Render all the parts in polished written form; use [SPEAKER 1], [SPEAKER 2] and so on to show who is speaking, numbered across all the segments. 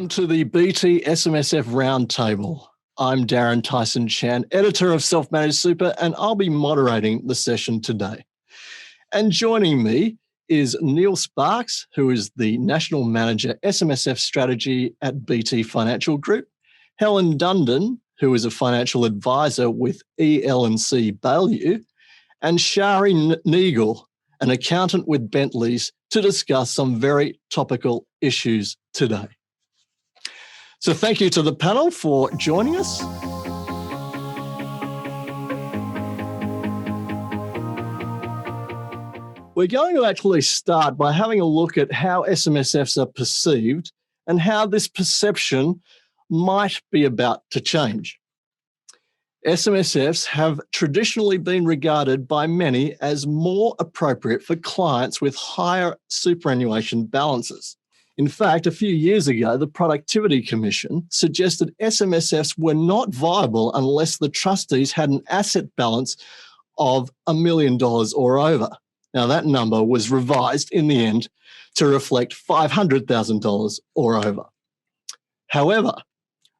[SPEAKER 1] Welcome to the BT SMSF Roundtable. I'm Darren Tyson-Chan, editor of Self-Managed Super, and I'll be moderating the session today. And joining me is Neil Sparks, who is the National Manager SMSF Strategy at BT Financial Group, Helen Dundon, who is a financial advisor with EL&C Baillieu, and Shari Neagle, an accountant with Bentleys, to discuss some very topical issues today. So thank you to the panel for joining us. We're going to actually start by having a look at how SMSFs are perceived and how this perception might be about to change. SMSFs have traditionally been regarded by many as more appropriate for clients with higher superannuation balances. In fact, a few years ago, the Productivity Commission suggested SMSFs were not viable unless the trustees had an asset balance of $1 million or over. Now, that number was revised in the end to reflect $500,000 or over. However,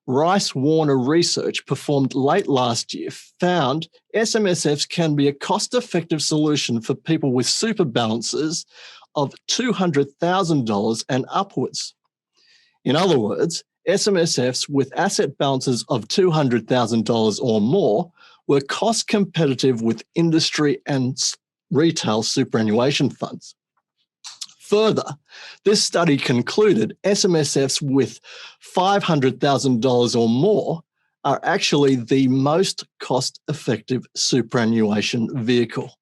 [SPEAKER 1] Rice Warner research performed late last year found SMSFs can be a cost-effective solution for people with super balances of $200,000 and upwards. In other words, SMSFs with asset balances of $200,000 or more were cost competitive with industry and retail superannuation funds. Further, this study concluded SMSFs with $500,000 or more are actually the most cost-effective superannuation vehicle.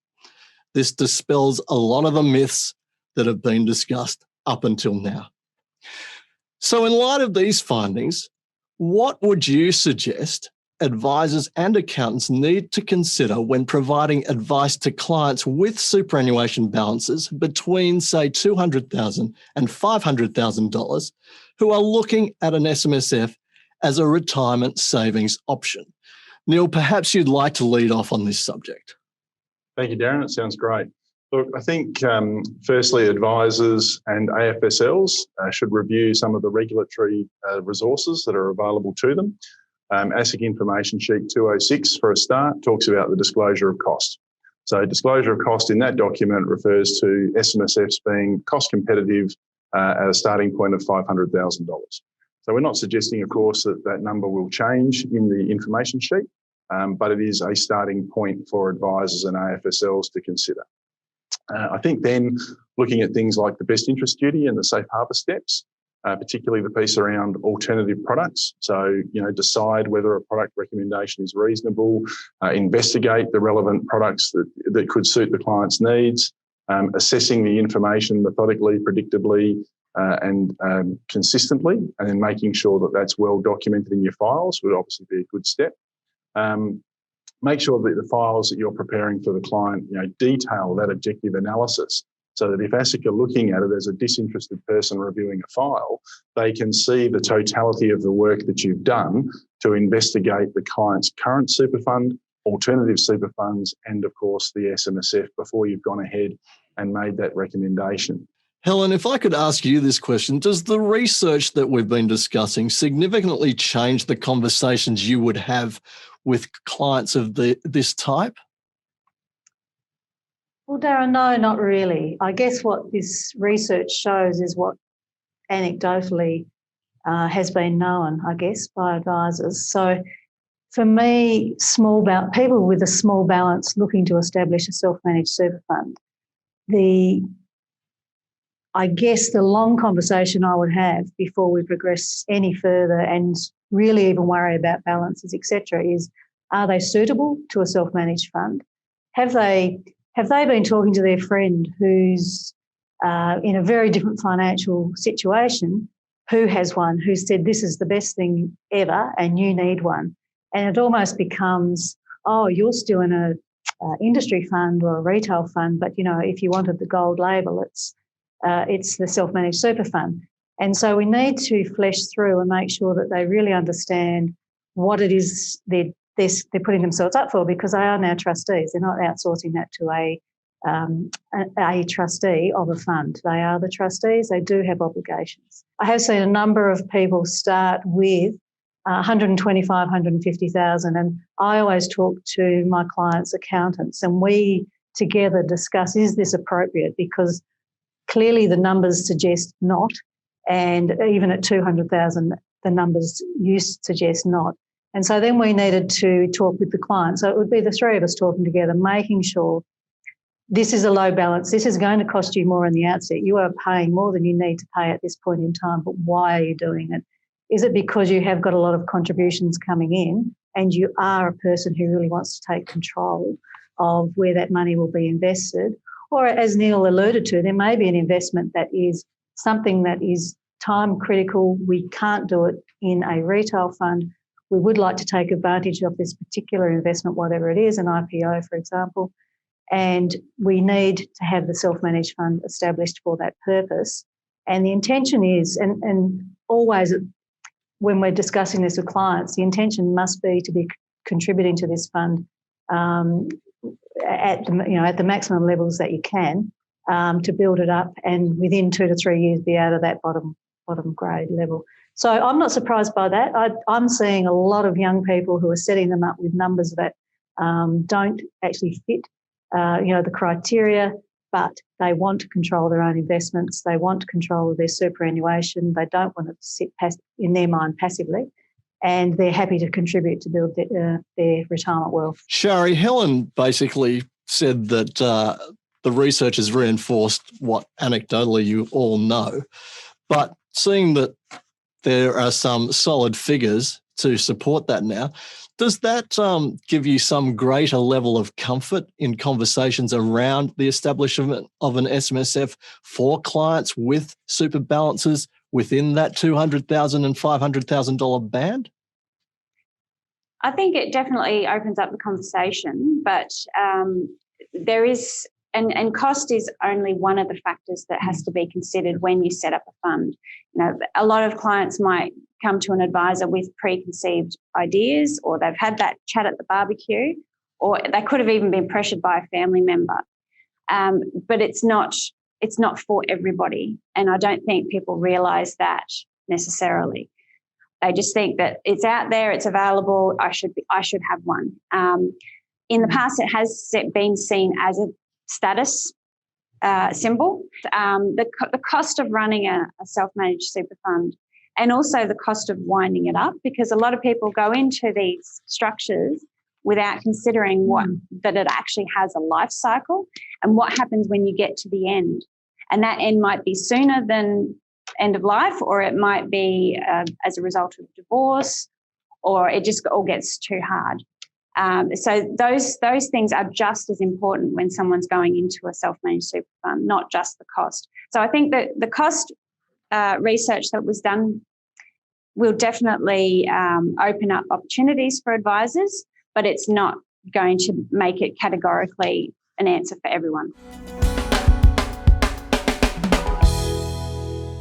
[SPEAKER 1] This dispels a lot of the myths that have been discussed up until now. So in light of these findings, what would you suggest advisors and accountants need to consider when providing advice to clients with superannuation balances between, say, $200,000 and $500,000 who are looking at an SMSF as a retirement savings option? Neil, perhaps you'd like to lead off on this subject.
[SPEAKER 2] Thank you, Darren. It sounds great. Look, I think firstly, advisors and AFSLs should review some of the regulatory resources that are available to them. ASIC Information Sheet 206, for a start, talks about the disclosure of cost. So disclosure of cost in that document refers to SMSFs being cost competitive at a starting point of $500,000. So we're not suggesting, of course, that that number will change in the information sheet, but it is a starting point for advisors and AFSLs to consider. I think then looking at things like the best interest duty and the safe harbour steps, particularly the piece around alternative products. So, decide whether a product recommendation is reasonable, investigate the relevant products that could suit the client's needs, assessing the information methodically, predictably, and consistently, and then making sure that that's well documented in your files would obviously be a good step. Make sure that the files that you're preparing for the client, detail that objective analysis, so that if ASIC are looking at it as a disinterested person reviewing a file, they can see the totality of the work that you've done to investigate the client's current super fund, alternative super funds, and of course the SMSF before you've gone ahead and made that recommendation.
[SPEAKER 1] Helen, if I could ask you this question, does the research that we've been discussing significantly change the conversations you would have with clients of this type?
[SPEAKER 3] Well, Darren, no, not really. I guess what this research shows is what anecdotally has been known, I guess, by advisors. So for me, people with a small balance looking to establish a self-managed super fund, I guess the long conversation I would have before we progress any further and really even worry about balances, etc., is, are they suitable to a self-managed fund? Have they been talking to their friend who's in a very different financial situation, who has one, who said this is the best thing ever and you need one? And it almost becomes, oh, you're still in a industry fund or a retail fund, but if you wanted the gold label, it's the self-managed super fund. And so we need to flesh through and make sure that they really understand what it is they're putting themselves up for, because they are now trustees. They're not outsourcing that to a a trustee of a fund. They are the trustees. They do have obligations. I have seen a number of people start with 125, 150,000, and I always talk to my clients' accountants, and we together discuss, is this appropriate? Because clearly the numbers suggest not, and even at 200,000, the numbers suggest not. And so then we needed to talk with the client. So it would be the three of us talking together, making sure this is a low balance. This is going to cost you more in the outset. You are paying more than you need to pay at this point in time, but why are you doing it? Is it because you have got a lot of contributions coming in and you are a person who really wants to take control of where that money will be invested? Or, as Neil alluded to, there may be an investment that is something that is time critical. We can't do it in a retail fund. We would like to take advantage of this particular investment, whatever it is, an IPO, for example, and we need to have the self-managed fund established for that purpose. And the intention is, and always when we're discussing this with clients, the intention must be to be contributing to this fund at the maximum levels that you can to build it up, and within 2 to 3 years be out of that bottom grade level. So I'm not surprised by that. I'm seeing a lot of young people who are setting them up with numbers that don't actually fit the criteria, but they want to control their own investments. They want control of their superannuation. They don't want to sit in their mind passively, and they're happy to contribute to build their retirement wealth.
[SPEAKER 1] Shari, Helen basically said that the research has reinforced what anecdotally you all know, but seeing that there are some solid figures to support that now, does that give you some greater level of comfort in conversations around the establishment of an SMSF for clients with super balances within that $200,000 and $500,000 band?
[SPEAKER 4] I think it definitely opens up the conversation, but there is, and cost is only one of the factors that has to be considered when you set up a fund. A lot of clients might come to an advisor with preconceived ideas, or they've had that chat at the barbecue, or they could have even been pressured by a family member. But it's not for everybody, and I don't think people realise that necessarily. They just think that it's out there, it's available, I should have one. In the past, it has been seen as a status symbol. The cost of running a self-managed super fund, and also the cost of winding it up, because a lot of people go into these structures without considering that it actually has a life cycle and what happens when you get to the end. And that end might be sooner than end of life, or it might be as a result of divorce, or it just all gets too hard. So those things are just as important when someone's going into a self-managed super fund, not just the cost. So I think that the cost research that was done will definitely open up opportunities for advisors, but it's not going to make it categorically an answer for everyone.